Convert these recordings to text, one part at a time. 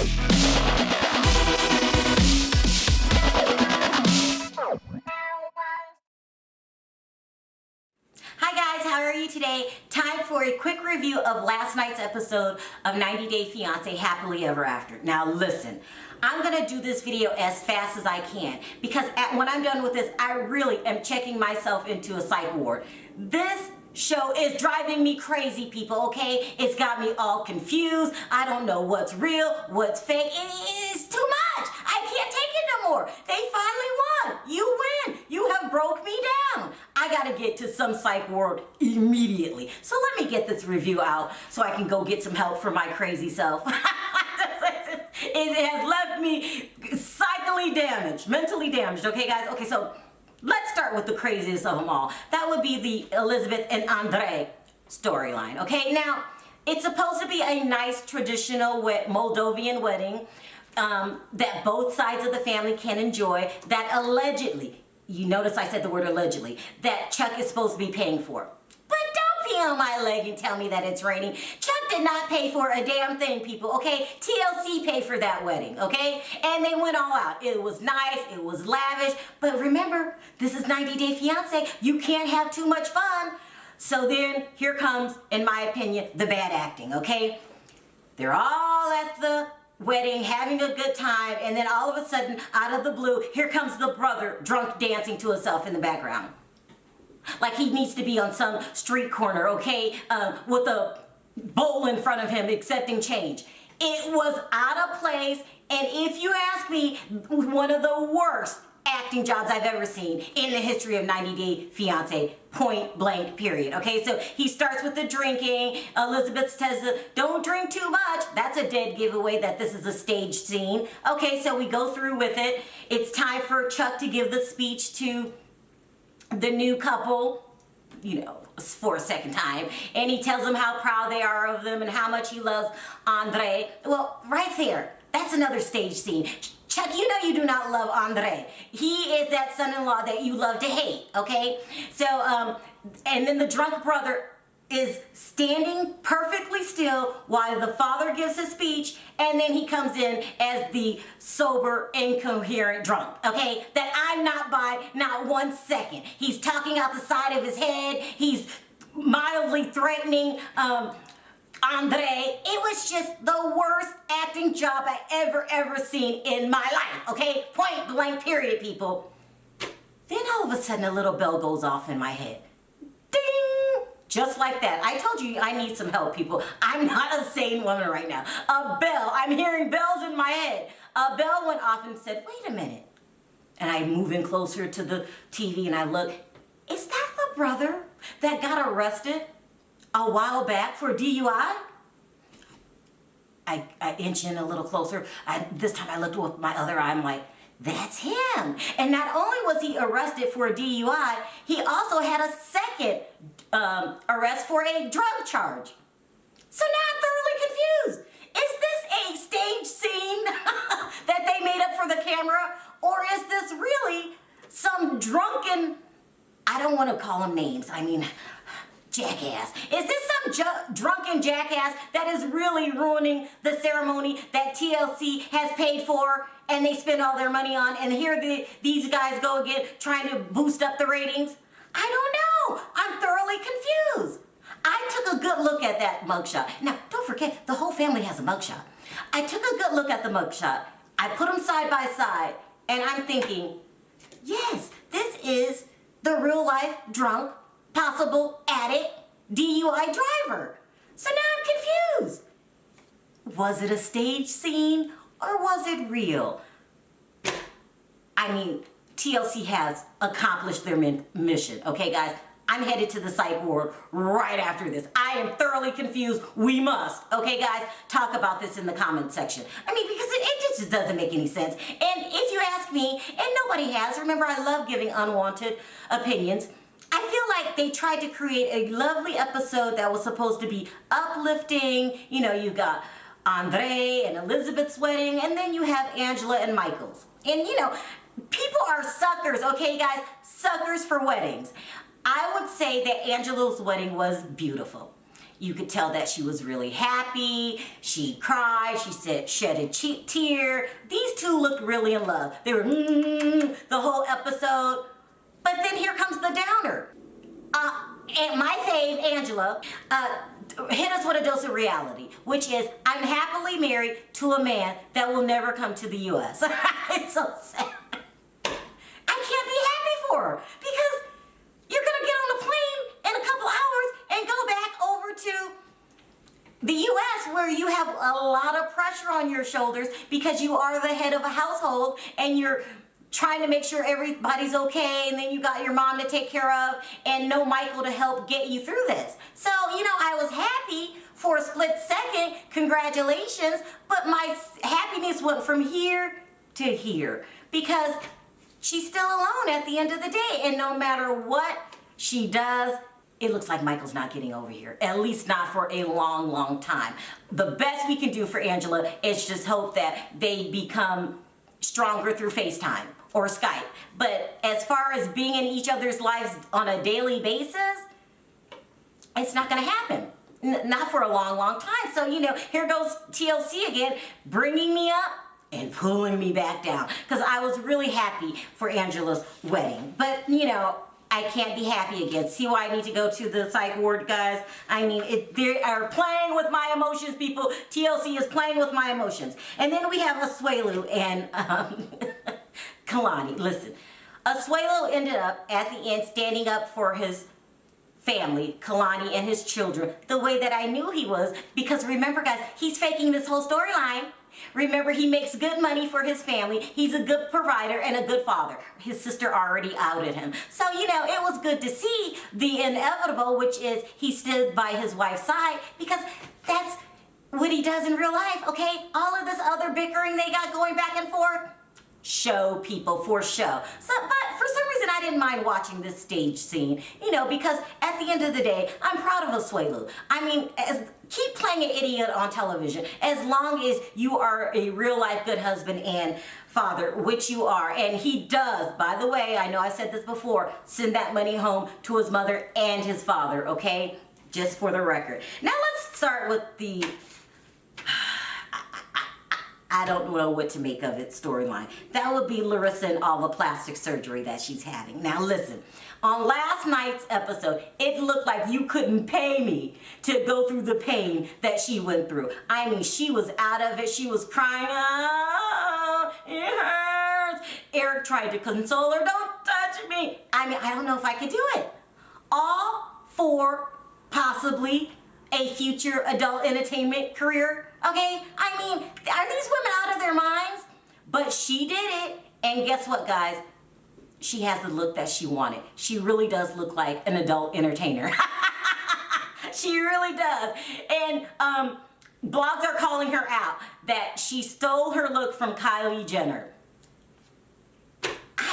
Hi guys, how are you today? Time for a quick review of last night's episode of 90 Day Fiance Happily Ever After. Now listen, I'm gonna do this video as fast as I can because when I'm done with this, I really am checking myself into a psych ward. This show is driving me crazy, people, okay? It's got me all confused. I don't know what's real, what's fake. It is too much. I can't take it no more. They finally won. You win. You have broke me down. I gotta get to some psych ward immediately. So let me get this review out so I can go get some help for my crazy self. It has left me psychically damaged, mentally damaged, okay guys? Okay, so let's start with the craziest of them all. That would be the Elizabeth and Andrei storyline, okay? Now, it's supposed to be a nice traditional Moldovan wedding that both sides of the family can enjoy, that allegedly, you notice I said the word allegedly, that Chuck is supposed to be paying for. But don't pee on my leg and tell me that it's raining. Chuck did not pay for a damn thing, people, okay? TLC paid for that wedding, okay? And they went all out. It was nice, it was lavish, but remember, this is 90 Day Fiance. You can't have too much fun. So then, here comes, in my opinion, the bad acting, okay? They're all at the wedding, having a good time, and then all of a sudden, out of the blue, here comes the brother drunk dancing to himself in the background. Like he needs to be on some street corner, okay, with a bowl in front of him accepting change. It was out of place, and if you ask me, one of the worst acting jobs I've ever seen in the history of 90 Day Fiance, point blank period. Okay, so he starts with the drinking. Elizabeth says, don't drink too much. That's a dead giveaway that this is a staged scene. Okay, so we go through with it. It's time for Chuck to give the speech to the new couple, you know, for a second time, and he tells them how proud they are of them and how much he loves Andrei. Well, right there, that's another stage scene. Chuck, you know you do not love Andrei. He is that son-in-law that you love to hate, okay? So, and then the drunk brother is standing perfectly still while the father gives his speech, and then he comes in as the sober, incoherent drunk, okay? That I'm not by not 1 second. He's talking out the side of his head. He's mildly threatening Andrei. It was just the worst acting job I ever seen in my life, okay? Point blank period, people. Then all of a sudden a little bell goes off in my head. Ding! Just like that. I told you I need some help, people. I'm not a sane woman right now. A bell. I'm hearing bells in my head. A bell went off and said, wait a minute. And I move in closer to the TV and I look. Is that the brother that got arrested a while back for DUI? I inch in a little closer. This time I looked with my other eye. I'm like, that's him. And not only was he arrested for a DUI, he also had a second arrest for a drug charge. So now I'm thoroughly confused. Is this a stage scene that they made up for the camera? Or is this really some drunken, I don't want to call him names, I mean, jackass. Is this some drunken jackass that is really ruining the ceremony that TLC has paid for and they spend all their money on, and here these guys go again trying to boost up the ratings? I don't know. I'm thoroughly confused. I took a good look at that mugshot. Now, don't forget, the whole family has a mugshot. I took a good look at the mugshot. I put them side by side, and I'm thinking, yes, this is the real life drunk, possible addict, DUI driver. So now I'm confused. Was it a stage scene or was it real? I mean, TLC has accomplished their mission, okay guys? I'm headed to the psych ward right after this. I am thoroughly confused. We must, okay guys, talk about this in the comment section. I mean, because it just doesn't make any sense. And if you ask me, and nobody has, remember I love giving unwanted opinions, I feel like they tried to create a lovely episode that was supposed to be uplifting. You know, you got Andrei and Elizabeth's wedding, and then you have Angela and Michael's. And you know, people are suckers, okay guys? Suckers for weddings. I would say that Angela's wedding was beautiful. You could tell that she was really happy. She cried. She shed a tear. These two looked really in love. They were the whole episode. But then here comes the downer. And my fave, Angela, hit us with a dose of reality, which is, I'm happily married to a man that will never come to the U.S. It's so sad. I can't be happy for her because you're going to get on a plane in a couple hours and go back over to the U.S. where you have a lot of pressure on your shoulders because you are the head of a household and you're trying to make sure everybody's okay, and then you got your mom to take care of and no Michael to help get you through this. So, I was happy for a split second, congratulations, but my happiness went from here to here because she's still alone at the end of the day, and no matter what she does, it looks like Michael's not getting over here, at least not for a long, long time. The best we can do for Angela is just hope that they become stronger through FaceTime or Skype. But as far as being in each other's lives on a daily basis, it's not going to happen. Not for a long, long time. So, here goes TLC again, bringing me up and pulling me back down. Because I was really happy for Angela's wedding. But, I can't be happy again. See why I need to go to the psych ward, guys? They are playing with my emotions, people. TLC is playing with my emotions. And then we have Asuelu and Kalani. Listen, Asuelu ended up at the end standing up for his family, Kalani and his children, the way that I knew he was. Because remember, guys, he's faking this whole storyline. Remember, he makes good money for his family. He's a good provider and a good father. His sister already outed him. So, it was good to see the inevitable, which is he stood by his wife's side because that's what he does in real life, okay? All of this other bickering they got going back and forth, show people for show. But for some reason, I didn't mind watching this stage scene, because at the end of the day, I'm proud of Asuelu. Keep playing an idiot on television as long as you are a real life good husband and father, which you are. And he does, by the way, I know I said this before, send that money home to his mother and his father, okay? Just for the record. Now let's start with the I don't know what to make of it storyline. That would be Larissa and all the plastic surgery that she's having. Now listen, on last night's episode, it looked like you couldn't pay me to go through the pain that she went through. She was out of it. She was crying, oh, it hurts. Eric tried to console her, don't touch me. I don't know if I could do it. All for possibly a future adult entertainment career, okay? Are these women out of their minds? But she did it, and guess what, guys? She has the look that she wanted. She really does look like an adult entertainer. She really does. And blogs are calling her out that she stole her look from Kylie Jenner.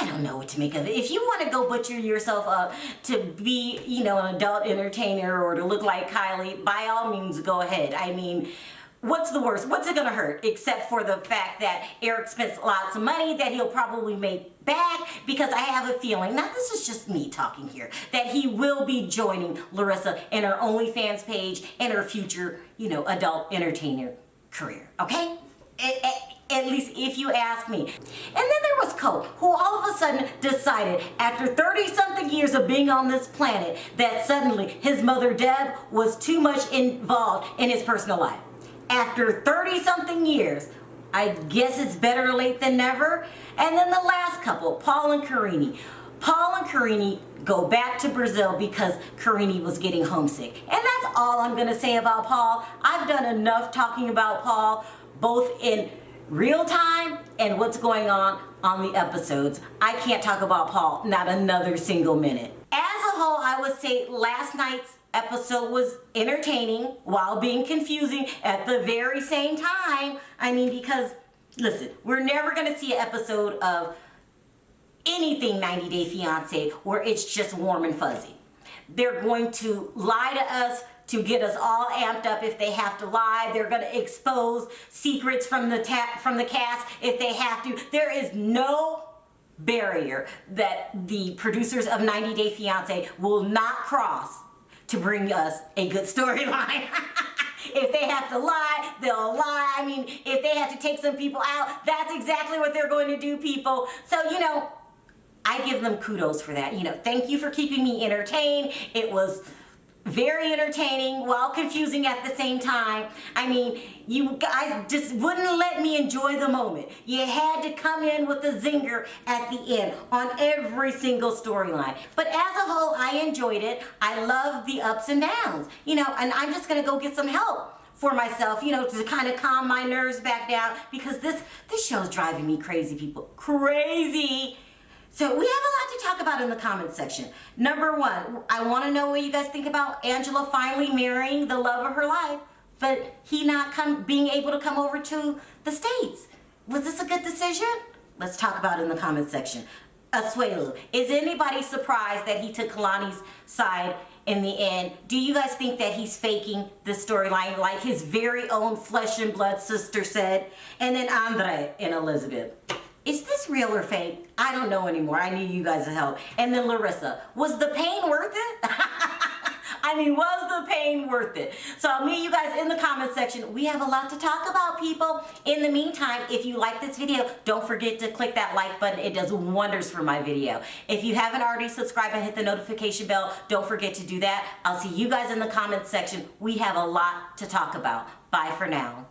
I don't know what to make of it. If you want to go butcher yourself up to be, an adult entertainer or to look like Kylie, by all means, go ahead. What's the worst? What's it going to hurt? Except for the fact that Eric spends lots of money that he'll probably make back, because I have a feeling, now this is just me talking here, that he will be joining Larissa in her OnlyFans page and her future, adult entertainer career. Okay? At least if you ask me. And then there was Cole, who all of a sudden decided after 30-something years of being on this planet that suddenly his mother Deb was too much involved in his personal life. After 30-something years, I guess it's better late than never. And then the last couple, Paul and Karine. Paul and Karine go back to Brazil because Karine was getting homesick. And that's all I'm going to say about Paul. I've done enough talking about Paul, both in real time and what's going on the episodes. I can't talk about Paul not another single minute. As a whole, I would say last night's episode was entertaining while being confusing at the very same time. Because listen, we're never going to see an episode of anything 90 Day Fiance where it's just warm and fuzzy. They're going to lie to us to get us all amped up if they have to lie. They're going to expose secrets from the cast if they have to. There is no barrier that the producers of 90 Day Fiance will not cross to bring us a good storyline. If they have to lie, they'll lie. I mean, if they have to take some people out, that's exactly what they're going to do, people. So, you know, I give them kudos for that. You know, thank you for keeping me entertained. It was very entertaining while confusing at the same time. I mean, you guys just wouldn't let me enjoy the moment. You had to come in with a zinger at the end on every single storyline. But as a whole, I enjoyed it. I love the ups and downs, you know, and I'm just gonna go get some help for myself, you know, to kind of calm my nerves back down, because this show's driving me crazy, people. Crazy. So we have a lot to talk about in the comments section. Number one, I want to know what you guys think about Angela finally marrying the love of her life, but he not being able to come over to the States. Was this a good decision? Let's talk about it in the comments section. Asuelu, is anybody surprised that he took Kalani's side in the end? Do you guys think that he's faking the storyline like his very own flesh and blood sister said? And then Andrei and Elizabeth. Is this real or fake? I don't know anymore. I need you guys' help. And then Larissa, was the pain worth it? I mean, was the pain worth it? So I'll meet you guys in the comment section. We have a lot to talk about, people. In the meantime, if you like this video, don't forget to click that like button. It does wonders for my video. If you haven't already subscribed and hit the notification bell, don't forget to do that. I'll see you guys in the comment section. We have a lot to talk about. Bye for now.